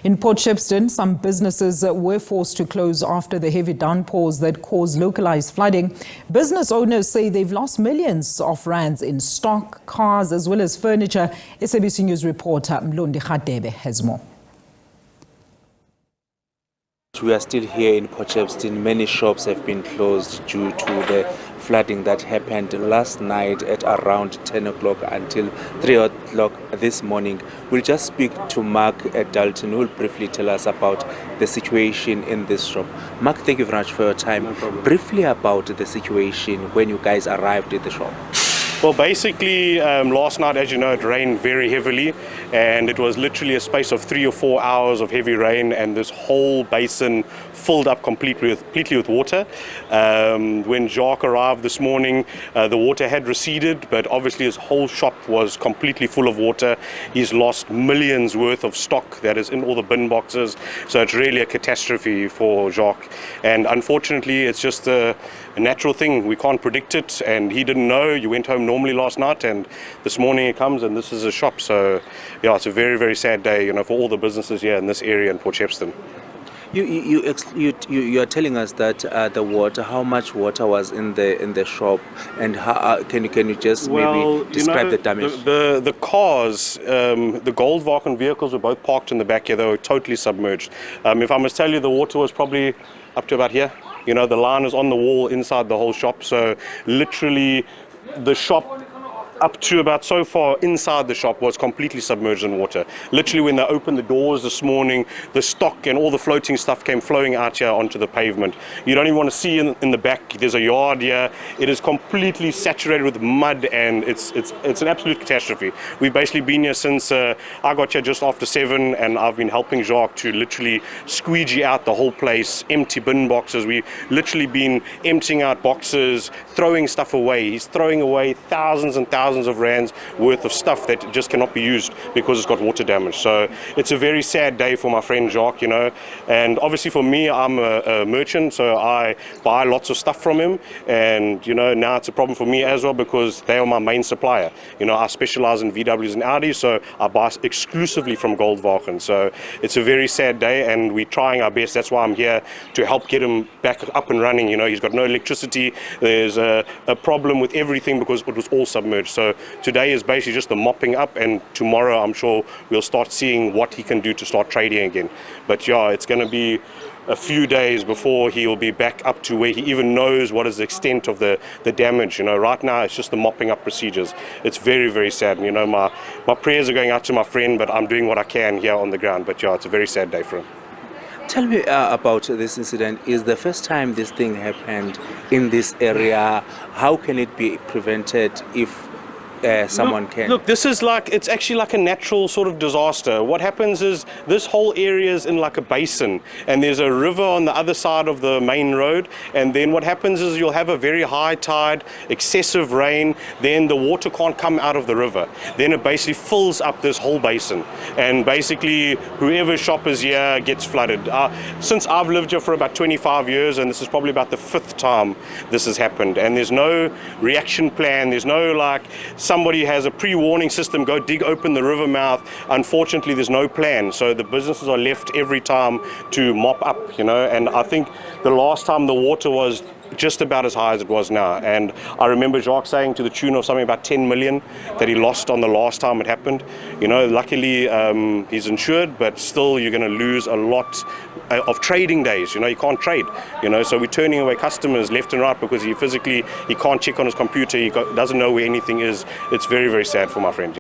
In Port Shepstone, some businesses were forced to close after the heavy downpours that caused localized flooding. Business owners say they've lost millions of rands in stock, cars, as well as furniture. SABC News reporter Mlondi Radebe has more. We are still here in Port Shepstone. Many shops have been closed due to the flooding that happened last night at around 10 o'clock until 3 o'clock this morning. We'll just speak to Mark at Dalton, who will briefly tell us about the situation in this shop. Mark, thank you very much for your time. No problem. Briefly about the situation when you guys arrived at the shop. Well, basically, last night, as you know, it rained very heavily, and it was literally a space of 3 or 4 hours of heavy rain, and this whole basin filled up completely with water. When Jacques arrived this morning, the water had receded, but obviously his whole shop was completely full of water. He's lost millions worth of stock that is in all the bin boxes, so it's really a catastrophe for Jacques. And unfortunately, it's just a natural thing. We can't predict it, and he didn't know. You went home normally last night, and this morning it comes, and this is a shop. So yeah, it's a very, very sad day, you know, for all the businesses here in this area in Port Shepstone. You are telling us that the water, how much water was in the shop, and how, can you just maybe describe the damage? The cars, the Goldwagen vehicles were both parked in the back here. They were totally submerged. If I must tell you, the water was probably up to about here. You know, the line is on the wall inside the whole shop, so literally the shop up to about so far inside the shop was completely submerged in water. Literally, when they opened the doors this morning, the stock and all the floating stuff came flowing out here onto the pavement. You don't even want to see in the back. There's a yard here. It is completely saturated with mud, and it's an absolute catastrophe. We've basically been here since I got here just after 7, and I've been helping Jacques to literally squeegee out the whole place, empty bin boxes. We've literally been emptying out boxes, throwing stuff away. He's throwing away thousands and thousands of rands worth of stuff that just cannot be used because it's got water damage. So it's a very sad day for my friend Jacques, you know, and obviously for me, I'm a merchant, so I buy lots of stuff from him, and you know, now it's a problem for me as well because they are my main supplier. You know, I specialize in VWs and Audis, so I buy exclusively from Goldwagen. So it's a very sad day, and we're trying our best. That's why I'm here, to help get him back up and running. You know, he's got no electricity. There's a problem with everything because it was all submerged. So today is basically just the mopping up, and tomorrow I'm sure we'll start seeing what he can do to start trading again. But yeah, it's going to be a few days before he'll be back up to where he even knows what is the extent of the damage. You know, right now it's just the mopping up procedures. It's very, very sad. And, you know, my prayers are going out to my friend, but I'm doing what I can here on the ground. But yeah, it's a very sad day for him. Tell me about this incident. Is the first time this thing happened in this area? How can it be prevented if someone can? Look, this is it's actually like a natural sort of disaster. What happens is this whole area is in like a basin, and there's a river on the other side of the main road, and then what happens is you'll have a very high tide, excessive rain, then the water can't come out of the river. Then it basically fills up this whole basin, and basically whoever shop is here gets flooded. Since I've lived here for about 25 years, and this is probably about the 5th time this has happened, and there's no reaction plan. There's no like somebody has a pre-warning system, go dig open the river mouth. Unfortunately, there's no plan, so the businesses are left every time to mop up, you know. And I think the last time the water was just about as high as it was now, and I remember Jacques saying to the tune of something about 10 million that he lost on the last time it happened. You know, luckily he's insured, but still you're going to lose a lot of trading days. You know, you can't trade, you know, so we're turning away customers left and right because he can't check on his computer. He doesn't know where anything is. It's very, very sad for my friend.